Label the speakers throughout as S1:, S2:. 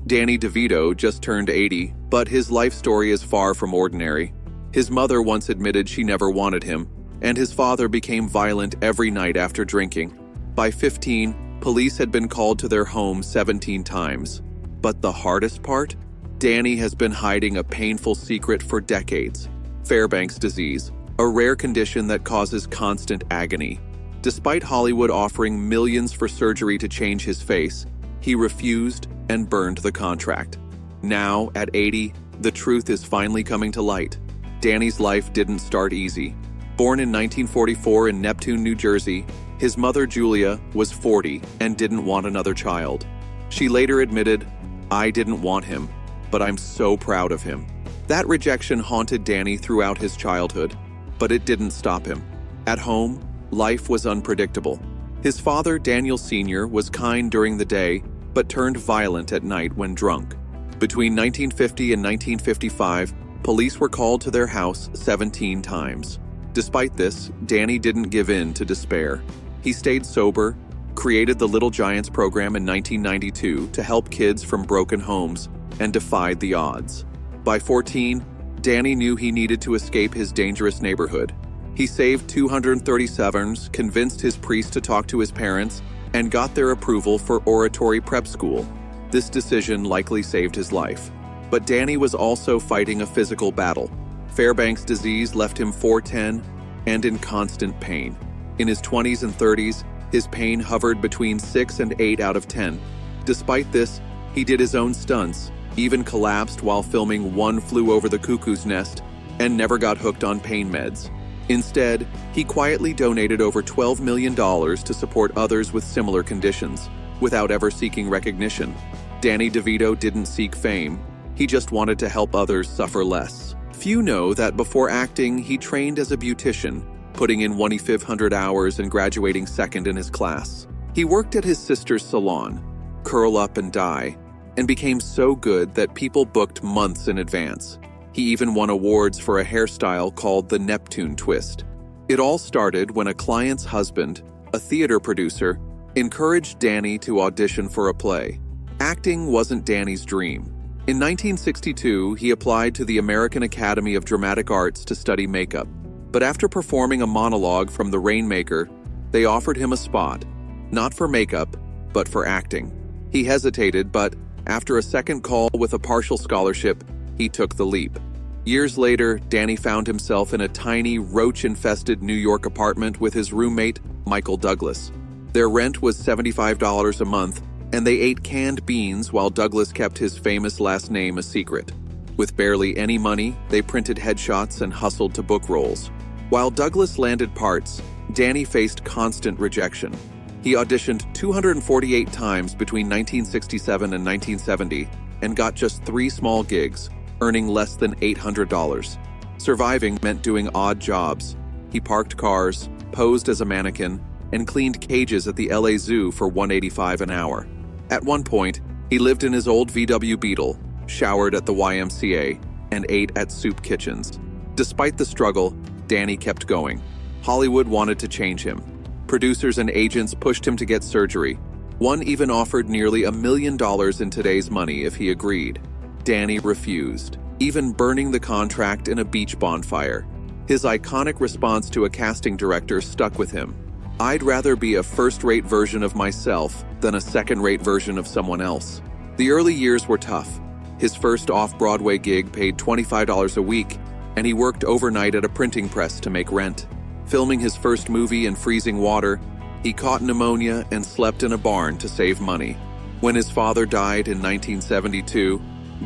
S1: Danny DeVito just turned 80, but his life story is far from ordinary. His mother once admitted she never wanted him, and his father became violent every night after drinking. By 15, police had been called to their home 17 times. But the hardest part? Danny has been hiding a painful secret for decades: Fairbanks disease, a rare condition that causes constant agony. Despite Hollywood offering millions for surgery to change his face, he refused and burned the contract. Now, at 80, the truth is finally coming to light. Danny's life didn't start easy. Born in 1944 in Neptune, New Jersey, his mother Julia was 40 and didn't want another child. She later admitted, "I didn't want him, but I'm so proud of him." That rejection haunted Danny throughout his childhood, but it didn't stop him. At home, life was unpredictable. His father, Daniel Sr., was kind during the day, but turned violent at night when drunk. Between 1950 and 1955, police were called to their house 17 times. Despite this, Danny didn't give in to despair. He stayed sober, created the Little Giants program in 1992 to help kids from broken homes, and defied the odds. By 14, Danny knew he needed to escape his dangerous neighborhood. He saved $237, convinced his priest to talk to his parents, and got their approval for oratory prep school. This decision likely saved his life. But Danny was also fighting a physical battle. Fairbanks disease left him 4'10" and in constant pain. In his 20s and 30s, his pain hovered between 6 and 8 out of 10. Despite this, he did his own stunts, even collapsed while filming One Flew Over the Cuckoo's Nest, and never got hooked on pain meds. Instead, he quietly donated over $12 million to support others with similar conditions, without ever seeking recognition. Danny DeVito didn't seek fame, he just wanted to help others suffer less. Few know that before acting, he trained as a beautician, putting in 2,500 hours and graduating second in his class. He worked at his sister's salon, Curl Up and Dye, and became so good that people booked months in advance. He even won awards for a hairstyle called the Neptune twist. It all started when a client's husband, a theater producer, encouraged Danny to audition for a play. Acting wasn't Danny's dream. In 1962, he applied to the American Academy of Dramatic Arts to study makeup. But after performing a monologue from The Rainmaker, they offered him a spot, not for makeup, but for acting. He hesitated, but after a second call with a partial scholarship, he took the leap. Years later, Danny found himself in a tiny, roach-infested New York apartment with his roommate, Michael Douglas. Their rent was $75 a month, and they ate canned beans while Douglas kept his famous last name a secret. With barely any money, they printed headshots and hustled to book roles. While Douglas landed parts, Danny faced constant rejection. He auditioned 248 times between 1967 and 1970 and got just 3 small gigs, earning less than $800. Surviving meant doing odd jobs. He parked cars, posed as a mannequin, and cleaned cages at the LA Zoo for $185 an hour. At one point, he lived in his old VW Beetle, showered at the YMCA, and ate at soup kitchens. Despite the struggle, Danny kept going. Hollywood wanted to change him. Producers and agents pushed him to get surgery. One even offered nearly $1 million in today's money if he agreed. Danny refused, even burning the contract in a beach bonfire. His iconic response to a casting director stuck with him. "I'd rather be a first-rate version of myself than a second-rate version of someone else." The early years were tough. His first off-Broadway gig paid $25 a week, and he worked overnight at a printing press to make rent. Filming his first movie in freezing water, he caught pneumonia and slept in a barn to save money. When his father died in 1972,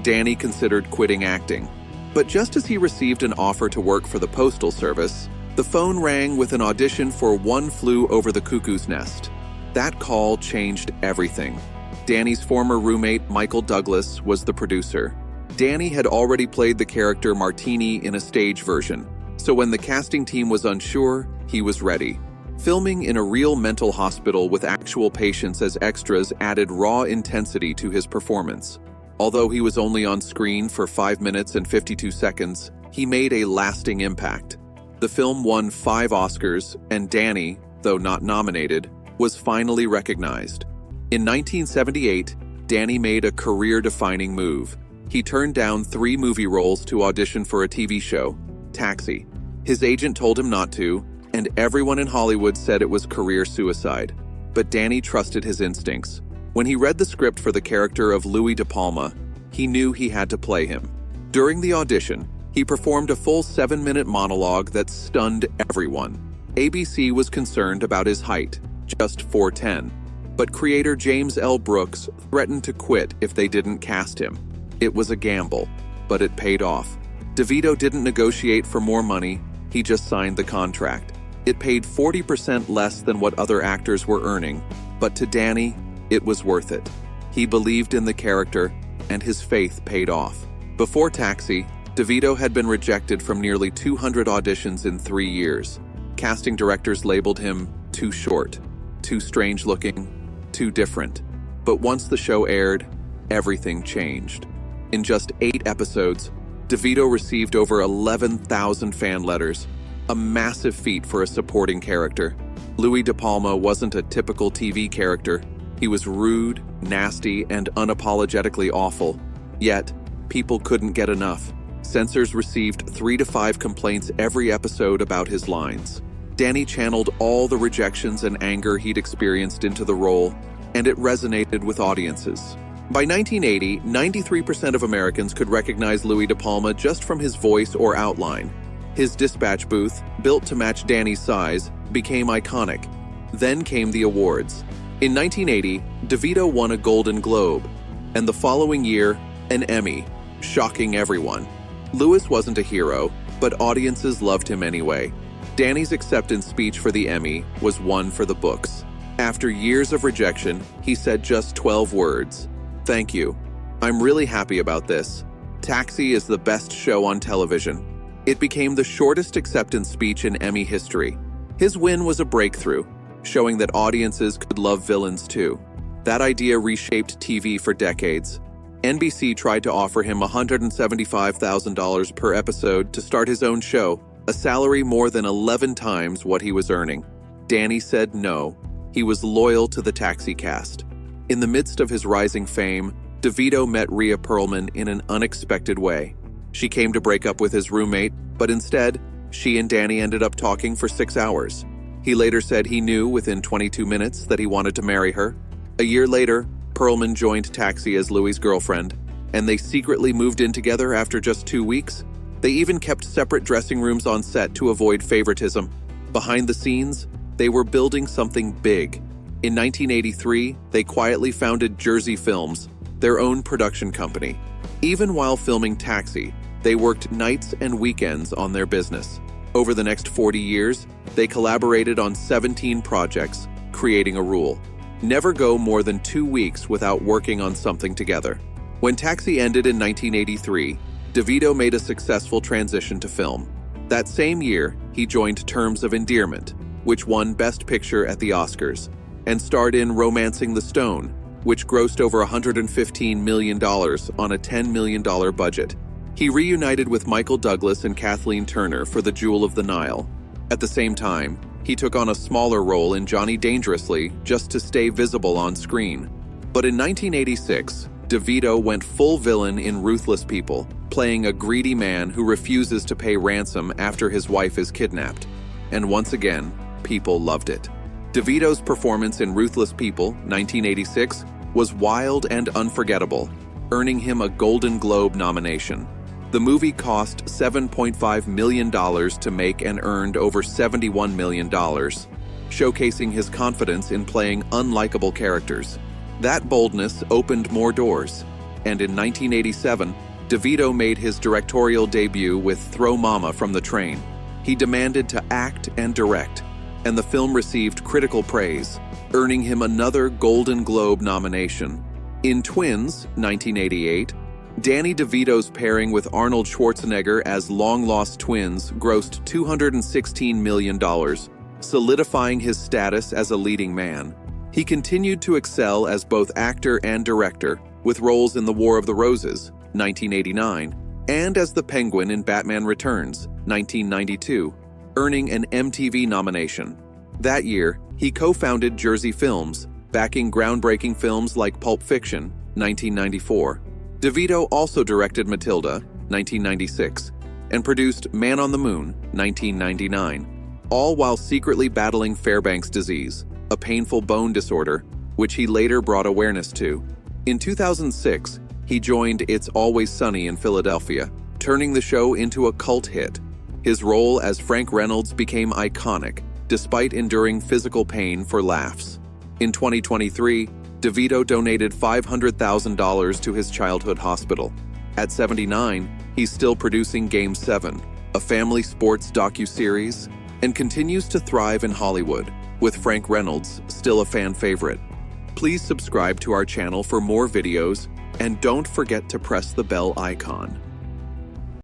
S1: Danny considered quitting acting. But just as he received an offer to work for the Postal Service, the phone rang with an audition for One Flew Over the Cuckoo's Nest. That call changed everything. Danny's former roommate, Michael Douglas, was the producer. Danny had already played the character Martini in a stage version, so when the casting team was unsure, he was ready. Filming in a real mental hospital with actual patients as extras added raw intensity to his performance. Although he was only on screen for 5 minutes and 52 seconds, he made a lasting impact. The film won 5 Oscars, and Danny, though not nominated, was finally recognized. In 1978, Danny made a career-defining move. He turned down 3 movie roles to audition for a TV show, Taxi. His agent told him not to, and everyone in Hollywood said it was career suicide. But Danny trusted his instincts. When he read the script for the character of Louis De Palma, he knew he had to play him. During the audition, he performed a full 7-minute monologue that stunned everyone. ABC was concerned about his height, just 4'10", but creator James L. Brooks threatened to quit if they didn't cast him. It was a gamble, but it paid off. DeVito didn't negotiate for more money, he just signed the contract. It paid 40% less than what other actors were earning, but to Danny, it was worth it. He believed in the character, and his faith paid off. Before Taxi, DeVito had been rejected from nearly 200 auditions in 3 years. Casting directors labeled him too short, too strange-looking, too different. But once the show aired, everything changed. In just 8 episodes, DeVito received over 11,000 fan letters, a massive feat for a supporting character. Louis De Palma wasn't a typical TV character. He was rude, nasty, and unapologetically awful. Yet, people couldn't get enough. Censors received 3 to 5 complaints every episode about his lines. Danny channeled all the rejections and anger he'd experienced into the role, and it resonated with audiences. By 1980, 93% of Americans could recognize Louis De Palma just from his voice or outline. His dispatch booth, built to match Danny's size, became iconic. Then came the awards. In 1980, DeVito won a Golden Globe, and the following year, an Emmy, shocking everyone. Louis wasn't a hero, but audiences loved him anyway. Danny's acceptance speech for the Emmy was one for the books. After years of rejection, he said just 12 words. "Thank you. I'm really happy about this. Taxi is the best show on television." It became the shortest acceptance speech in Emmy history. His win was a breakthrough, showing that audiences could love villains too. That idea reshaped TV for decades. NBC tried to offer him $175,000 per episode to start his own show, a salary more than 11 times what he was earning. Danny said no. He was loyal to the Taxi cast. In the midst of his rising fame, DeVito met Rhea Perlman in an unexpected way. She came to break up with his roommate, but instead, she and Danny ended up talking for 6 hours. He later said he knew within 22 minutes that he wanted to marry her. A year later, Perlman joined Taxi as Louis' girlfriend, and they secretly moved in together after just 2 weeks. They even kept separate dressing rooms on set to avoid favoritism. Behind the scenes, they were building something big. In 1983, they quietly founded Jersey Films, their own production company. Even while filming Taxi, they worked nights and weekends on their business. Over the next 40 years, they collaborated on 17 projects, creating a rule: never go more than 2 weeks without working on something together. When Taxi ended in 1983, DeVito made a successful transition to film. That same year, he joined Terms of Endearment, which won Best Picture at the Oscars, and starred in Romancing the Stone, which grossed over $115 million on a $10 million budget. He reunited with Michael Douglas and Kathleen Turner for The Jewel of the Nile. At the same time, he took on a smaller role in Johnny Dangerously just to stay visible on screen. But in 1986, DeVito went full villain in Ruthless People, playing a greedy man who refuses to pay ransom after his wife is kidnapped. And once again, people loved it. DeVito's performance in Ruthless People, 1986, was wild and unforgettable, earning him a Golden Globe nomination. The movie cost $7.5 million to make and earned over $71 million, showcasing his confidence in playing unlikable characters. That boldness opened more doors, and in 1987, DeVito made his directorial debut with Throw Mama from the Train. He demanded to act and direct, and the film received critical praise, earning him another Golden Globe nomination. In Twins, 1988, Danny DeVito's pairing with Arnold Schwarzenegger as long-lost twins grossed $216 million, solidifying his status as a leading man. He continued to excel as both actor and director, with roles in The War of the Roses, 1989, and as the Penguin in Batman Returns, 1992, earning an MTV nomination. That year, he co-founded Jersey Films, backing groundbreaking films like Pulp Fiction, 1994. DeVito also directed Matilda, 1996, and produced Man on the Moon, 1999, all while secretly battling Fairbanks disease, a painful bone disorder, which he later brought awareness to. In 2006, he joined It's Always Sunny in Philadelphia, turning the show into a cult hit. His role as Frank Reynolds became iconic, despite enduring physical pain for laughs. In 2023, DeVito donated $500,000 to his childhood hospital. At 79, he's still producing Game 7, a family sports docuseries, and continues to thrive in Hollywood, with Frank Reynolds still a fan favorite. Please subscribe to our channel for more videos, and don't forget to press the bell icon.